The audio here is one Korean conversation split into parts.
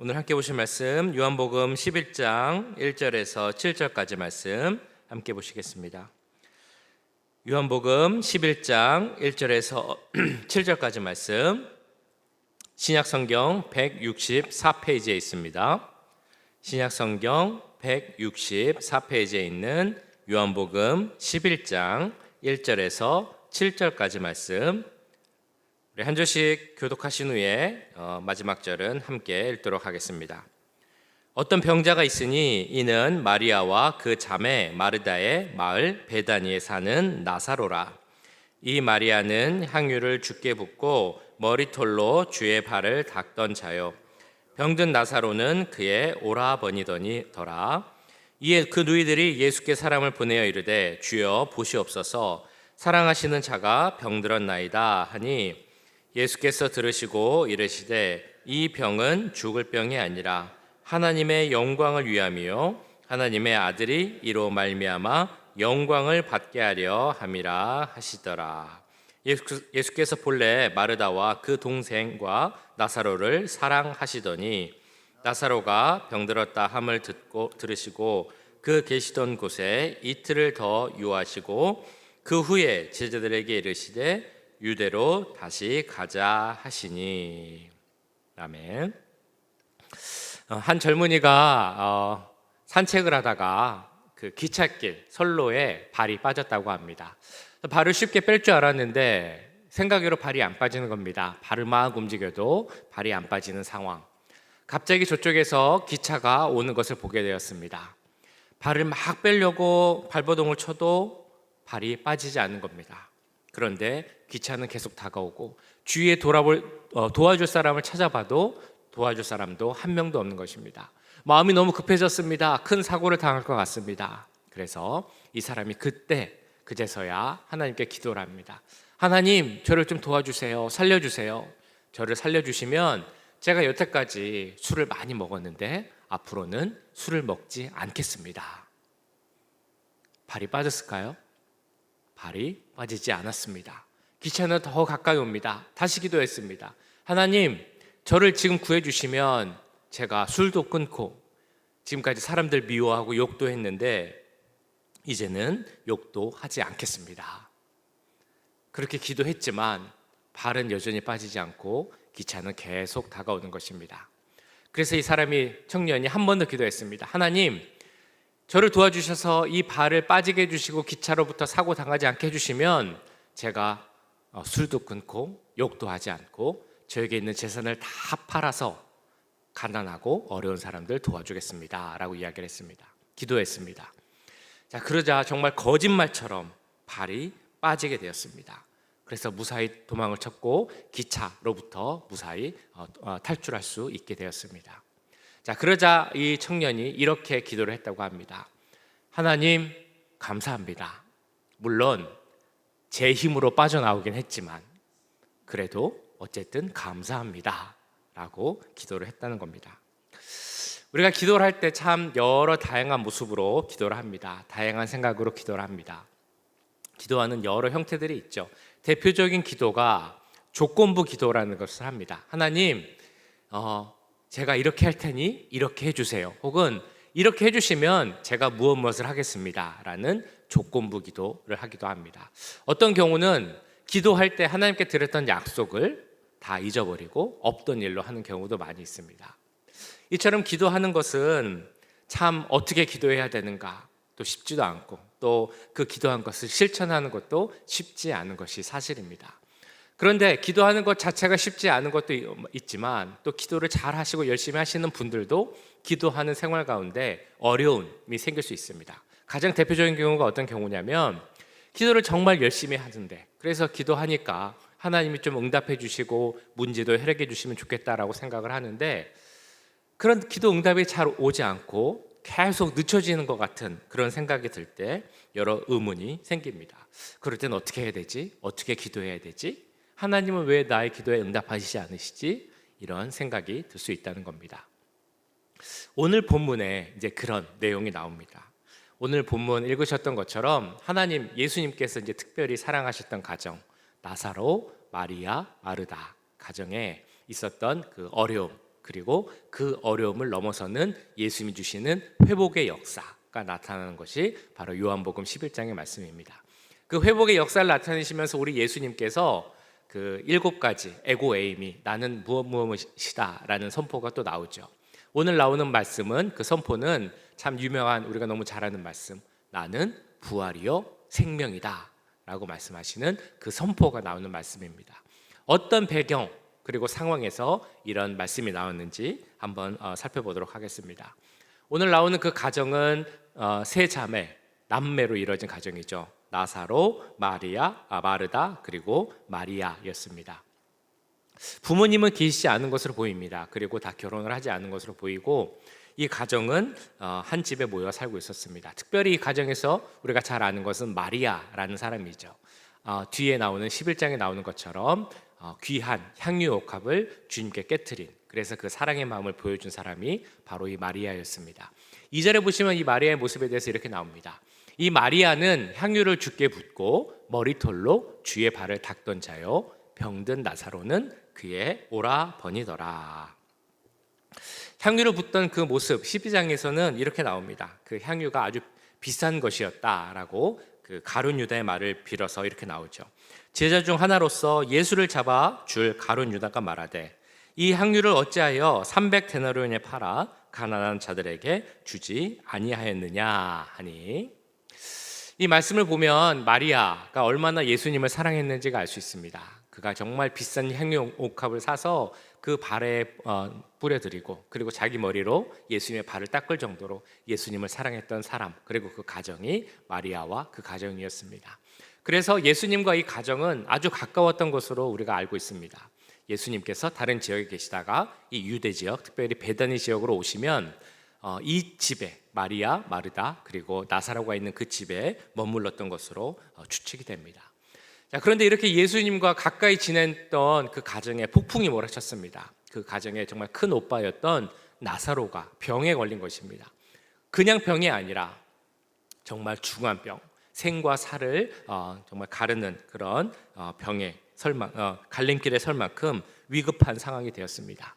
오늘 함께 보실 말씀 요한복음 11장 1절에서 7절까지 말씀 함께 보시겠습니다. 요한복음 11장 1절에서 7절까지 말씀 신약성경 164페이지에 있습니다. 신약성경 164페이지에 있는 요한복음 11장 1절에서 7절까지 말씀 우리 한 절씩 교독하신 후에 마지막 절은 함께 읽도록 하겠습니다. 어떤 병자가 있으니 이는 마리아와 그 자매 마르다의 마을 베다니에 사는 나사로라. 이 마리아는 향유를 주께 붓고 머리털로 주의 발을 닦던 자요, 병든 나사로는 그의 오라버니더니더라. 이에 그 누이들이 예수께 사람을 보내어 이르되 주여 보시옵소서, 사랑하시는 자가 병들었나이다 하니 예수께서 들으시고 이르시되 이 병은 죽을 병이 아니라 하나님의 영광을 위함이요 하나님의 아들이 이로 말미암아 영광을 받게 하려 함이라 하시더라. 예수께서 본래 마르다와 그 동생과 나사로를 사랑하시더니 나사로가 병들었다 함을 들으시고 그 계시던 곳에 이틀을 더 유하시고 그 후에 제자들에게 이르시되 유대로 다시 가자 하시니. 아멘. 한 젊은이가 산책을 하다가 그 기찻길 선로에 발이 빠졌다고 합니다. 발을 쉽게 뺄 줄 알았는데 생각외로 발이 안 빠지는 겁니다. 발을 막 움직여도 발이 안 빠지는 상황. 갑자기 저쪽에서 기차가 오는 것을 보게 되었습니다. 발을 막 빼려고 발버둥을 쳐도 발이 빠지지 않는 겁니다. 그런데 기차는 계속 다가오고 주위에 도와줄 사람을 찾아봐도 도와줄 사람도 한 명도 없는 것입니다. 마음이 너무 급해졌습니다. 큰 사고를 당할 것 같습니다. 그래서 이 사람이 그제서야 하나님께 기도를 합니다. 하나님, 저를 좀 도와주세요. 살려주세요. 저를 살려주시면 제가 여태까지 술을 많이 먹었는데 앞으로는 술을 먹지 않겠습니다. 발이 빠졌을까요? 발이 빠지지 않았습니다. 기차는 더 가까이 옵니다. 다시 기도했습니다. 하나님, 저를 지금 구해주시면 제가 술도 끊고 지금까지 사람들 미워하고 욕도 했는데 이제는 욕도 하지 않겠습니다. 그렇게 기도했지만 발은 여전히 빠지지 않고 기차는 계속 다가오는 것입니다. 그래서 이 청년이 한 번 더 기도했습니다. 하나님, 저를 도와주셔서 이 발을 빠지게 해주시고 기차로부터 사고 당하지 않게 해주시면 제가 술도 끊고 욕도 하지 않고 저에게 있는 재산을 다 팔아서 가난하고 어려운 사람들 도와주겠습니다 라고 이야기를 했습니다. 기도했습니다. 자, 그러자 정말 거짓말처럼 발이 빠지게 되었습니다. 그래서 무사히 도망을 쳤고 기차로부터 무사히 탈출할 수 있게 되었습니다. 자, 그러자 이 청년이 이렇게 기도를 했다고 합니다. 하나님, 감사합니다. 물론 제 힘으로 빠져나오긴 했지만 그래도 어쨌든 감사합니다 라고 기도를 했다는 겁니다. 우리가 기도를 할 때 참 여러 다양한 모습으로 기도를 합니다. 다양한 생각으로 기도를 합니다. 기도하는 여러 형태들이 있죠. 대표적인 기도가 조건부 기도라는 것을 합니다. 하나님, 제가 이렇게 할 테니 이렇게 해주세요. 혹은 이렇게 해주시면 제가 무엇을 하겠습니다 라는 조건부 기도를 하기도 합니다. 어떤 경우는 기도할 때 하나님께 드렸던 약속을 다 잊어버리고 없던 일로 하는 경우도 많이 있습니다. 이처럼 기도하는 것은 참 어떻게 기도해야 되는가 또 쉽지도 않고 또 그 기도한 것을 실천하는 것도 쉽지 않은 것이 사실입니다. 그런데 기도하는 것 자체가 쉽지 않은 것도 있지만 또 기도를 잘 하시고 열심히 하시는 분들도 기도하는 생활 가운데 어려움이 생길 수 있습니다. 가장 대표적인 경우가 어떤 경우냐면 기도를 정말 열심히 하는데 그래서 기도하니까 하나님이 좀 응답해 주시고 문제도 해결해 주시면 좋겠다라고 생각을 하는데 그런 기도 응답이 잘 오지 않고 계속 늦춰지는 것 같은 그런 생각이 들 때 여러 의문이 생깁니다. 그럴 땐 어떻게 해야 되지? 어떻게 기도해야 되지? 하나님은 왜 나의 기도에 응답하시지 않으시지? 이런 생각이 들 수 있다는 겁니다. 오늘 본문에 이제 그런 내용이 나옵니다. 오늘 본문 읽으셨던 것처럼 하나님, 예수님께서 이제 특별히 사랑하셨던 가정, 나사로, 마리아, 마르다 가정에 있었던 그 어려움, 그리고 그 어려움을 넘어서는 예수님이 주시는 회복의 역사가 나타나는 것이 바로 요한복음 11장의 말씀입니다. 그 회복의 역사를 나타내시면서 우리 예수님께서 그 7가지 에고에이미, 나는 무엇이다 라는 선포가 또 나오죠. 오늘 나오는 말씀은, 그 선포는 참 유명한, 우리가 너무 잘 아는 말씀, 나는 부활이요 생명이다 라고 말씀하시는 그 선포가 나오는 말씀입니다. 어떤 배경 그리고 상황에서 이런 말씀이 나왔는지 한번 살펴보도록 하겠습니다. 오늘 나오는 그 가정은 세 자매, 남매로 이루어진 가정이죠. 나사로, 마르다, 그리고 마리아였습니다. 부모님은 계시지 않은 것으로 보입니다. 그리고 다 결혼을 하지 않은 것으로 보이고, 이 가정은 한 집에 모여 살고 있었습니다. 특별히 이 가정에서 우리가 잘 아는 것은 마리아라는 사람이죠. 뒤에 나오는 11장에 나오는 것처럼 귀한 향유 옥합을 주님께 깨트린, 그래서 그 사랑의 마음을 보여준 사람이 바로 이 마리아였습니다. 2절에 보시면 이 마리아의 모습에 대해서 이렇게 나옵니다. 이 마리아는 향유를 주께 붓고 머리털로 주의 발을 닦던 자요, 병든 나사로는 그의 오라버니더라. 향유를 붓던 그 모습 12장에서는 이렇게 나옵니다. 그 향유가 아주 비싼 것이었다라고 그 가룟 유다의 말을 빌어서 이렇게 나오죠. 제자 중 하나로서 예수를 잡아 줄 가룟 유다가 말하되, 이 향유를 어찌하여 300데나리온에 팔아 가난한 자들에게 주지 아니하였느냐 하니, 이 말씀을 보면 마리아가 얼마나 예수님을 사랑했는지가 알 수 있습니다. 그가 정말 비싼 향유 옥합을 사서 그 발에 뿌려드리고, 그리고 자기 머리로 예수님의 발을 닦을 정도로 예수님을 사랑했던 사람, 그리고 그 가정이 마리아와 그 가정이었습니다. 그래서 예수님과 이 가정은 아주 가까웠던 것으로 우리가 알고 있습니다. 예수님께서 다른 지역에 계시다가 이 유대 지역, 특별히 베다니 지역으로 오시면 이 집에 마리아, 마르다, 그리고 나사로가 있는 그 집에 머물렀던 것으로 추측이 됩니다. 자, 그런데 이렇게 예수님과 가까이 지냈던 그 가정에 폭풍이 몰아쳤습니다. 그 가정의 정말 큰 오빠였던 나사로가 병에 걸린 것입니다. 그냥 병이 아니라 정말 중한 병, 생과 사를 정말 가르는 그런 병에 갈림길에 설 만큼 위급한 상황이 되었습니다.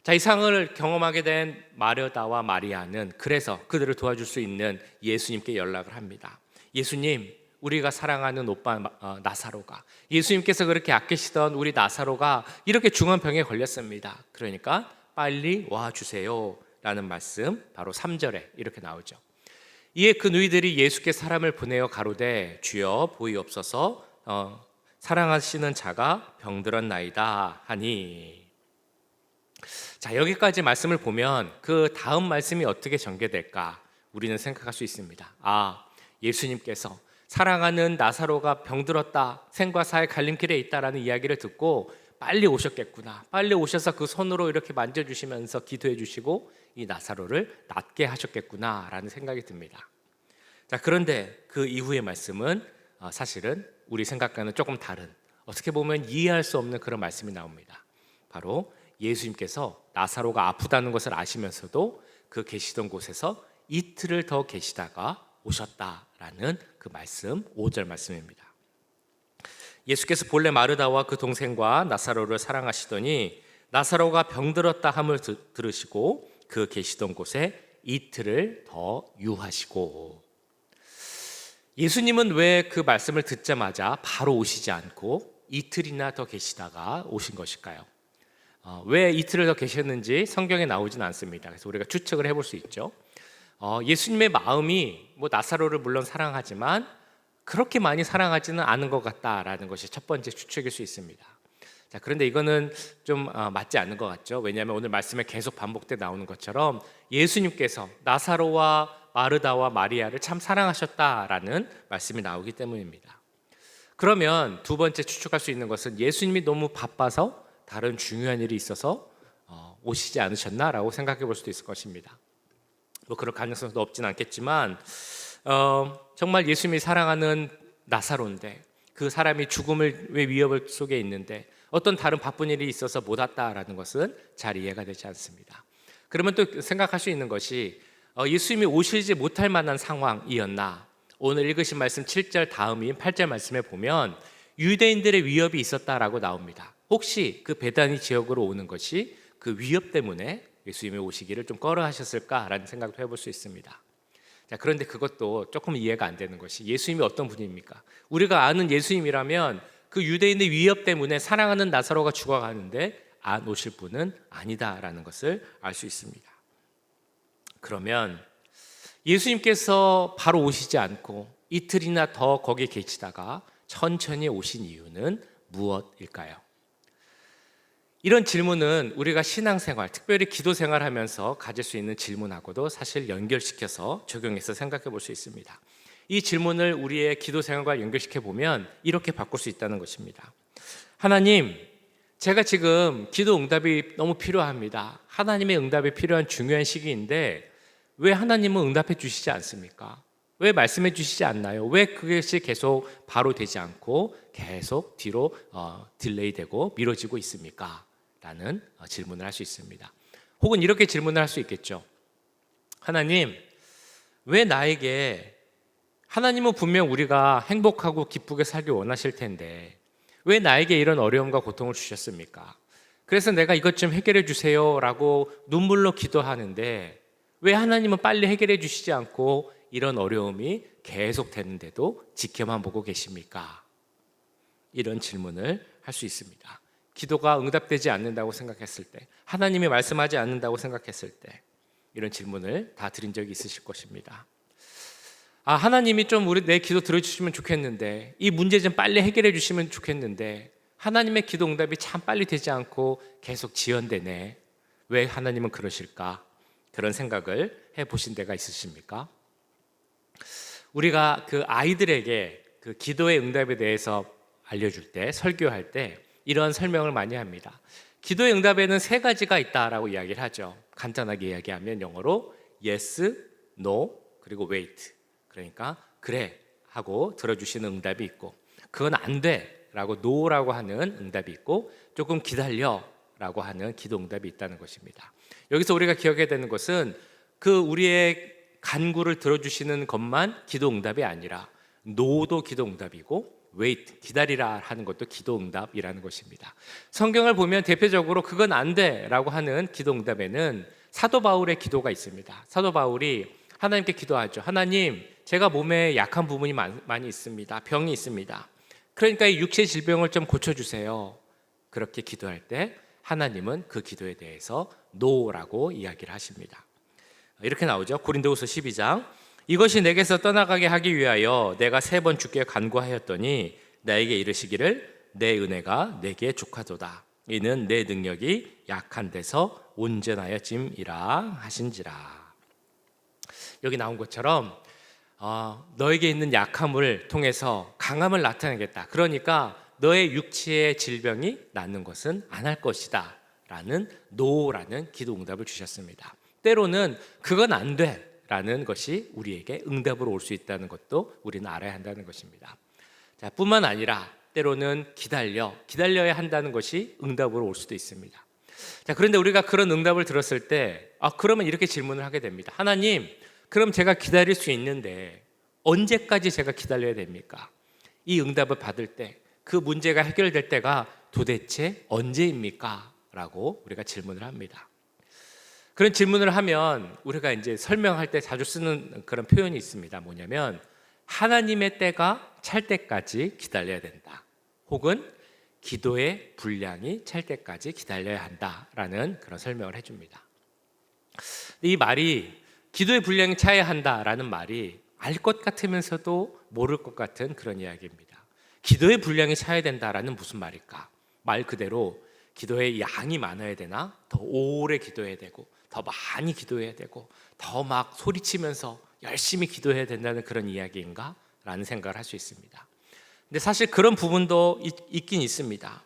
자, 이 상황을 경험하게 된 마르다와 마리아는 그래서 그들을 도와줄 수 있는 예수님께 연락을 합니다. 예수님, 우리가 사랑하는 오빠 나사로가, 예수님께서 그렇게 아끼시던 우리 나사로가 이렇게 중한 병에 걸렸습니다. 그러니까 빨리 와주세요 라는 말씀, 바로 3절에 이렇게 나오죠. 이에 그 누이들이 예수께 사람을 보내어 가로되, 주여 보이옵소서, 사랑하시는 자가 병들었나이다 하니. 자, 여기까지 말씀을 보면 그 다음 말씀이 어떻게 전개될까 우리는 생각할 수 있습니다. 예수님께서 사랑하는 나사로가 병들었다, 생과 사의 갈림길에 있다라는 이야기를 듣고 빨리 오셨겠구나, 빨리 오셔서 그 손으로 이렇게 만져주시면서 기도해 주시고 이 나사로를 낫게 하셨겠구나 라는 생각이 듭니다. 자, 그런데 그 이후의 말씀은 사실은 우리 생각과는 조금 다른, 어떻게 보면 이해할 수 없는 그런 말씀이 나옵니다. 바로 예수님께서 나사로가 아프다는 것을 아시면서도 그 계시던 곳에서 이틀을 더 계시다가 오셨다라는 그 말씀, 5절 말씀입니다. 예수께서 본래 마르다와 그 동생과 나사로를 사랑하시더니 나사로가 병들었다 함을 들으시고 그 계시던 곳에 이틀을 더 유하시고. 예수님은 왜 그 말씀을 듣자마자 바로 오시지 않고 이틀이나 더 계시다가 오신 것일까요? 왜 이틀을 더 계셨는지 성경에 나오진 않습니다. 그래서 우리가 추측을 해볼 수 있죠. 예수님의 마음이 나사로를 물론 사랑하지만 그렇게 많이 사랑하지는 않은 것 같다라는 것이 첫 번째 추측일 수 있습니다. 자, 그런데 이거는 좀 맞지 않는 것 같죠. 왜냐하면 오늘 말씀에 계속 반복돼 나오는 것처럼 예수님께서 나사로와 마르다와 마리아를 참 사랑하셨다라는 말씀이 나오기 때문입니다. 그러면 두 번째 추측할 수 있는 것은 예수님이 너무 바빠서 다른 중요한 일이 있어서 오시지 않으셨나라고 생각해 볼 수도 있을 것입니다. 그럴 가능성도 없진 않겠지만 정말 예수님이 사랑하는 나사로인데 그 사람이 죽음의 위협 속에 있는데 어떤 다른 바쁜 일이 있어서 못 왔다라는 것은 잘 이해가 되지 않습니다. 그러면 또 생각할 수 있는 것이 예수님이 오시지 못할 만한 상황이었나? 오늘 읽으신 말씀 7절 다음인 8절 말씀에 보면 유대인들의 위협이 있었다라고 나옵니다. 혹시 그 베다니 지역으로 오는 것이 그 위협 때문에 예수님이 오시기를 좀 꺼려 하셨을까라는 생각도 해볼 수 있습니다. 자, 그런데 그것도 조금 이해가 안 되는 것이 예수님이 어떤 분입니까? 우리가 아는 예수님이라면 그 유대인의 위협 때문에 사랑하는 나사로가 죽어가는데 안 오실 분은 아니다라는 것을 알 수 있습니다. 그러면 예수님께서 바로 오시지 않고 이틀이나 더 거기에 계시다가 천천히 오신 이유는 무엇일까요? 이런 질문은 우리가 신앙생활, 특별히 기도생활 하면서 가질 수 있는 질문하고도 사실 연결시켜서 적용해서 생각해 볼 수 있습니다. 이 질문을 우리의 기도생활과 연결시켜 보면 이렇게 바꿀 수 있다는 것입니다. 하나님, 제가 지금 기도 응답이 너무 필요합니다. 하나님의 응답이 필요한 중요한 시기인데 왜 하나님은 응답해 주시지 않습니까? 왜 말씀해 주시지 않나요? 왜 그것이 계속 바로 되지 않고 계속 뒤로 딜레이 되고 미뤄지고 있습니까? 라는 질문을 할 수 있습니다. 혹은 이렇게 질문을 할 수 있겠죠. 하나님, 왜 나에게, 하나님은 분명 우리가 행복하고 기쁘게 살기 원하실 텐데 왜 나에게 이런 어려움과 고통을 주셨습니까? 그래서 내가 이것 좀 해결해 주세요 라고 눈물로 기도하는데 왜 하나님은 빨리 해결해 주시지 않고 이런 어려움이 계속 되는데도 지켜만 보고 계십니까? 이런 질문을 할 수 있습니다. 기도가 응답되지 않는다고 생각했을 때, 하나님이 말씀하지 않는다고 생각했을 때 이런 질문을 다 드린 적이 있으실 것입니다. 하나님이 좀 내 기도 들어주시면 좋겠는데, 이 문제 좀 빨리 해결해 주시면 좋겠는데 하나님의 기도 응답이 참 빨리 되지 않고 계속 지연되네. 왜 하나님은 그러실까? 그런 생각을 해보신 데가 있으십니까? 우리가 그 아이들에게 그 기도의 응답에 대해서 알려줄 때, 설교할 때 이런 설명을 많이 합니다. 기도의 응답에는 세 가지가 있다라고 이야기를 하죠. 간단하게 이야기하면 영어로 yes, no, 그리고 wait. 그러니까 그래 하고 들어주시는 응답이 있고, 그건 안 돼 라고 no라고 하는 응답이 있고, 조금 기다려 라고 하는 기도 응답이 있다는 것입니다. 여기서 우리가 기억해야 되는 것은 그 우리의 간구를 들어주시는 것만 기도 응답이 아니라 no도 기도 응답이고 wait, 기다리라 하는 것도 기도 응답이라는 것입니다. 성경을 보면 대표적으로 그건 안 돼 라고 하는 기도 응답에는 사도 바울의 기도가 있습니다. 사도 바울이 하나님께 기도하죠. 하나님, 제가 몸에 약한 부분이 많이 있습니다. 병이 있습니다. 그러니까 이 육체 질병을 좀 고쳐주세요. 그렇게 기도할 때 하나님은 그 기도에 대해서 no라고 이야기를 하십니다. 이렇게 나오죠. 고린도후서 12장. 이것이 내게서 떠나가게 하기 위하여 내가 3번 주께 간구하였더니 나에게 이르시기를 내 은혜가 내게 족하도다. 이는 내 능력이 약한 데서 온전하여짐이라 하신지라. 여기 나온 것처럼 너에게 있는 약함을 통해서 강함을 나타내겠다. 그러니까 너의 육체의 질병이 낫는 것은 안 할 것이다 라는 no라는 기도 응답을 주셨습니다. 때로는 그건 안 돼 라는 것이 우리에게 응답으로 올 수 있다는 것도 우리는 알아야 한다는 것입니다. 자, 뿐만 아니라 때로는 기다려야 한다는 것이 응답으로 올 수도 있습니다. 자, 그런데 우리가 그런 응답을 들었을 때 그러면 이렇게 질문을 하게 됩니다. 하나님, 그럼 제가 기다릴 수 있는데 언제까지 제가 기다려야 됩니까? 이 응답을 받을 때 그 문제가 해결될 때가 도대체 언제입니까? 라고 우리가 질문을 합니다. 그런 질문을 하면 우리가 이제 설명할 때 자주 쓰는 그런 표현이 있습니다. 뭐냐면 하나님의 때가 찰 때까지 기다려야 된다. 혹은 기도의 분량이 찰 때까지 기다려야 한다라는 그런 설명을 해줍니다. 이 말이 기도의 분량이 차야 한다라는 말이 알 것 같으면서도 모를 것 같은 그런 이야기입니다. 기도의 분량이 차야 된다라는 무슨 말일까? 말 그대로 기도의 양이 많아야 되나? 더 오래 기도해야 되고 더 많이 기도해야 되고 더 막 소리치면서 열심히 기도해야 된다는 그런 이야기인가? 라는 생각을 할 수 있습니다. 근데 사실 그런 부분도 있긴 있습니다.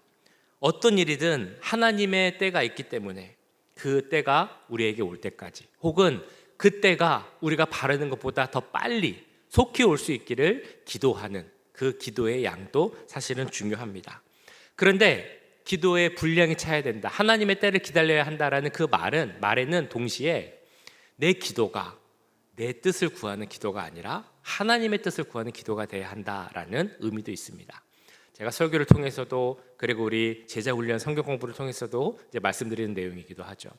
어떤 일이든 하나님의 때가 있기 때문에 그 때가 우리에게 올 때까지, 혹은 그 때가 우리가 바라는 것보다 더 빨리 속히 올 수 있기를 기도하는 그 기도의 양도 사실은 중요합니다. 그런데 기도의 분량이 차야 된다, 하나님의 때를 기다려야 한다라는 그 말에는 동시에 내 기도가 내 뜻을 구하는 기도가 아니라 하나님의 뜻을 구하는 기도가 돼야 한다라는 의미도 있습니다. 제가 설교를 통해서도 그리고 우리 제자 훈련 성경 공부를 통해서도 이제 말씀드리는 내용이기도 하죠.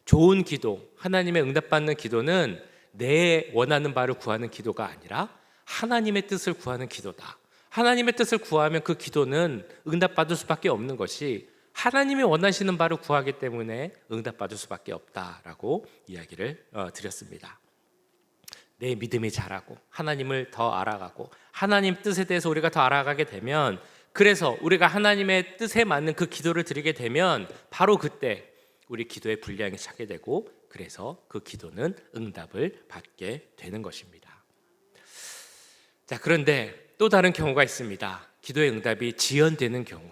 좋은 기도, 하나님의 응답받는 기도는 내 원하는 바를 구하는 기도가 아니라 하나님의 뜻을 구하는 기도다. 하나님의 뜻을 구하면 그 기도는 응답받을 수밖에 없는 것이 하나님이 원하시는 바를 구하기 때문에 응답받을 수밖에 없다라고 이야기를 드렸습니다. 내 믿음이 자라고 하나님을 더 알아가고 하나님 뜻에 대해서 우리가 더 알아가게 되면, 그래서 우리가 하나님의 뜻에 맞는 그 기도를 드리게 되면 바로 그때 우리 기도의 분량이 차게 되고, 그래서 그 기도는 응답을 받게 되는 것입니다. 자, 그런데 또 다른 경우가 있습니다. 기도의 응답이 지연되는 경우,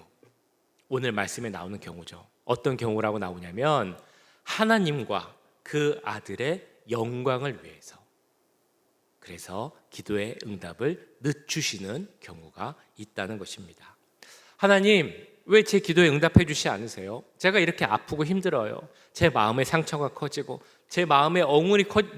오늘 말씀에 나오는 경우죠. 어떤 경우라고 나오냐면 하나님과 그 아들의 영광을 위해서, 그래서 기도의 응답을 늦추시는 경우가 있다는 것입니다. 하나님, 왜 제 기도에 응답해 주시지 않으세요? 제가 이렇게 아프고 힘들어요. 제 마음의 상처가 커지고 제 마음의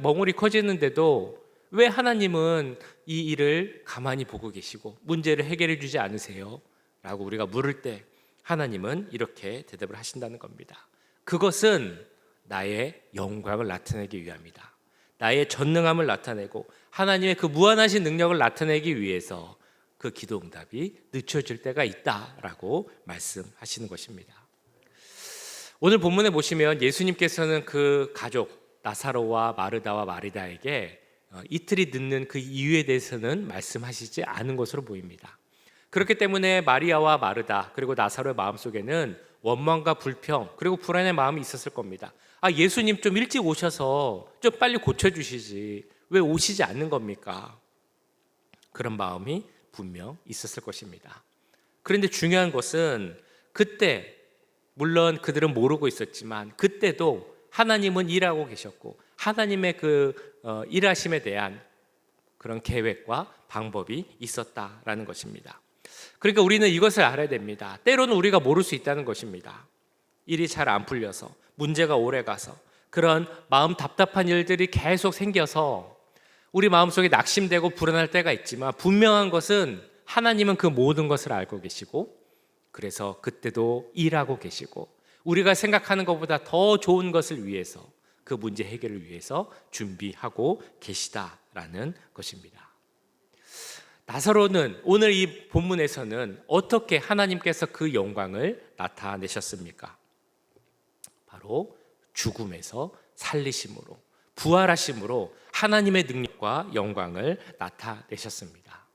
멍울이 커지는데도 왜 하나님은 이 일을 가만히 보고 계시고 문제를 해결해 주지 않으세요? 라고 우리가 물을 때 하나님은 이렇게 대답을 하신다는 겁니다. 그것은 나의 영광을 나타내기 위함이다. 나의 전능함을 나타내고 하나님의 그 무한하신 능력을 나타내기 위해서 그 기도 응답이 늦춰질 때가 있다라고 말씀하시는 것입니다. 오늘 본문에 보시면 예수님께서는 그 가족 나사로와 마르다와 마리다에게 이틀이 늦는 그 이유에 대해서는 말씀하시지 않은 것으로 보입니다. 그렇기 때문에 마리아와 마르다 그리고 나사로의 마음속에는 원망과 불평 그리고 불안의 마음이 있었을 겁니다. 예수님 좀 일찍 오셔서 좀 빨리 고쳐주시지 왜 오시지 않는 겁니까? 그런 마음이 분명 있었을 것입니다. 그런데 중요한 것은 그때, 물론 그들은 모르고 있었지만 그때도 하나님은 일하고 계셨고 하나님의 그 일하심에 대한 그런 계획과 방법이 있었다라는 것입니다. 그러니까 우리는 이것을 알아야 됩니다. 때로는 우리가 모를 수 있다는 것입니다. 일이 잘 안 풀려서, 문제가 오래 가서, 그런 마음 답답한 일들이 계속 생겨서 우리 마음속에 낙심되고 불안할 때가 있지만, 분명한 것은 하나님은 그 모든 것을 알고 계시고 그래서 그때도 일하고 계시고 우리가 생각하는 것보다 더 좋은 것을 위해서, 그 문제 해결을 위해서 준비하고 계시다라는 것입니다. 나사로는 오늘 이 본문에서는 어떻게 하나님께서 그 영광을 나타내셨습니까? 바로 죽음에서 살리심으로, 부활하심으로 하나님의 능력과 영광을 나타내셨습니다.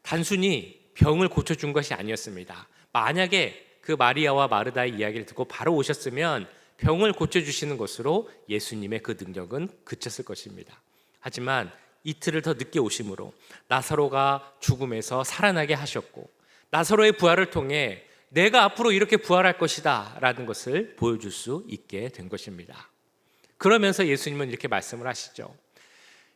단순히 병을 고쳐준 것이 아니었습니다. 만약에 그 마리아와 마르다의 이야기를 듣고 바로 오셨으면 병을 고쳐주시는 것으로 예수님의 그 능력은 그쳤을 것입니다. 하지만 이틀을 더 늦게 오심으로 나사로가 죽음에서 살아나게 하셨고, 나사로의 부활을 통해 내가 앞으로 이렇게 부활할 것이다 라는 것을 보여줄 수 있게 된 것입니다. 그러면서 예수님은 이렇게 말씀을 하시죠.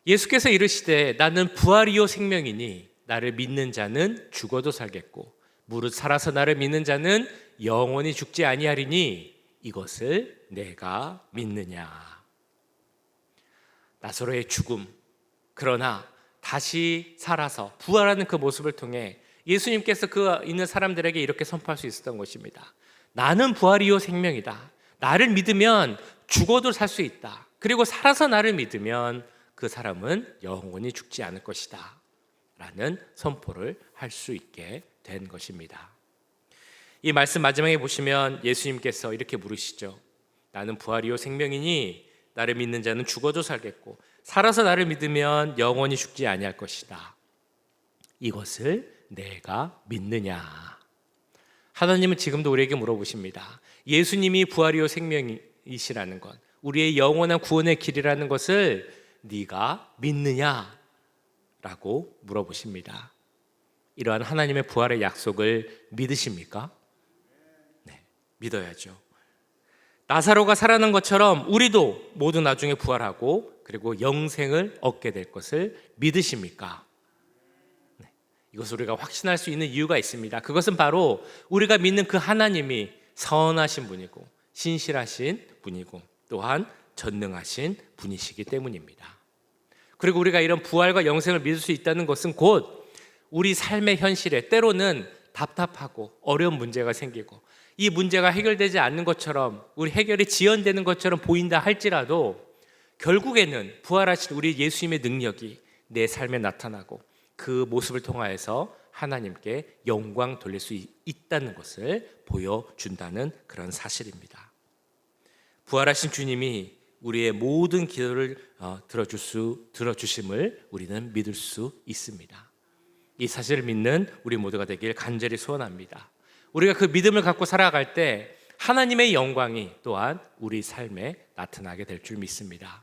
예수께서 이르시되 나는 부활이요 생명이니 나를 믿는 자는 죽어도 살겠고 무릇 살아서 나를 믿는 자는 영원히 죽지 아니하리니 이것을 내가 믿느냐. 나사로의 죽음, 그러나 다시 살아서 부활하는 그 모습을 통해 예수님께서 그 있는 사람들에게 이렇게 선포할 수 있었던 것입니다. 나는 부활이요 생명이다. 나를 믿으면 죽어도 살 수 있다. 그리고 살아서 나를 믿으면 그 사람은 영원히 죽지 않을 것이다 라는 선포를 할 수 있게 된 것입니다. 이 말씀 마지막에 보시면 예수님께서 이렇게 물으시죠. 나는 부활이요 생명이니 나를 믿는 자는 죽어도 살겠고 살아서 나를 믿으면 영원히 죽지 아니할 것이다. 이것을 내가 믿느냐. 하나님은 지금도 우리에게 물어보십니다. 예수님이 부활이요 생명이시라는 것, 우리의 영원한 구원의 길이라는 것을 네가 믿느냐? 라고 물어보십니다. 이러한 하나님의 부활의 약속을 믿으십니까? 네, 믿어야죠. 나사로가 살아난 것처럼 우리도 모두 나중에 부활하고 그리고 영생을 얻게 될 것을 믿으십니까? 네, 이것을 우리가 확신할 수 있는 이유가 있습니다. 그것은 바로 우리가 믿는 그 하나님이 선하신 분이고 신실하신 분이고 또한 전능하신 분이시기 때문입니다. 그리고 우리가 이런 부활과 영생을 믿을 수 있다는 것은 곧 우리 삶의 현실에 때로는 답답하고 어려운 문제가 생기고 이 문제가 해결되지 않는 것처럼 우리 해결이 지연되는 것처럼 보인다 할지라도 결국에는 부활하신 우리 예수님의 능력이 내 삶에 나타나고 그 모습을 통하여서 하나님께 영광 돌릴 수 있다는 것을 보여준다는 그런 사실입니다. 부활하신 주님이 우리의 모든 기도를 들어주심을 우리는 믿을 수 있습니다. 이 사실을 믿는 우리 모두가 되길 간절히 소원합니다. 우리가 그 믿음을 갖고 살아갈 때 하나님의 영광이 또한 우리 삶에 나타나게 될 줄 믿습니다.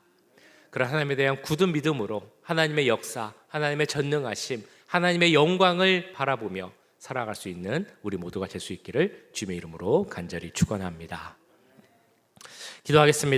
그런 하나님에 대한 굳은 믿음으로 하나님의 역사, 하나님의 전능하심, 하나님의 영광을 바라보며 살아갈 수 있는 우리 모두가 될 수 있기를 주님의 이름으로 간절히 축원합니다. 기도하겠습니다.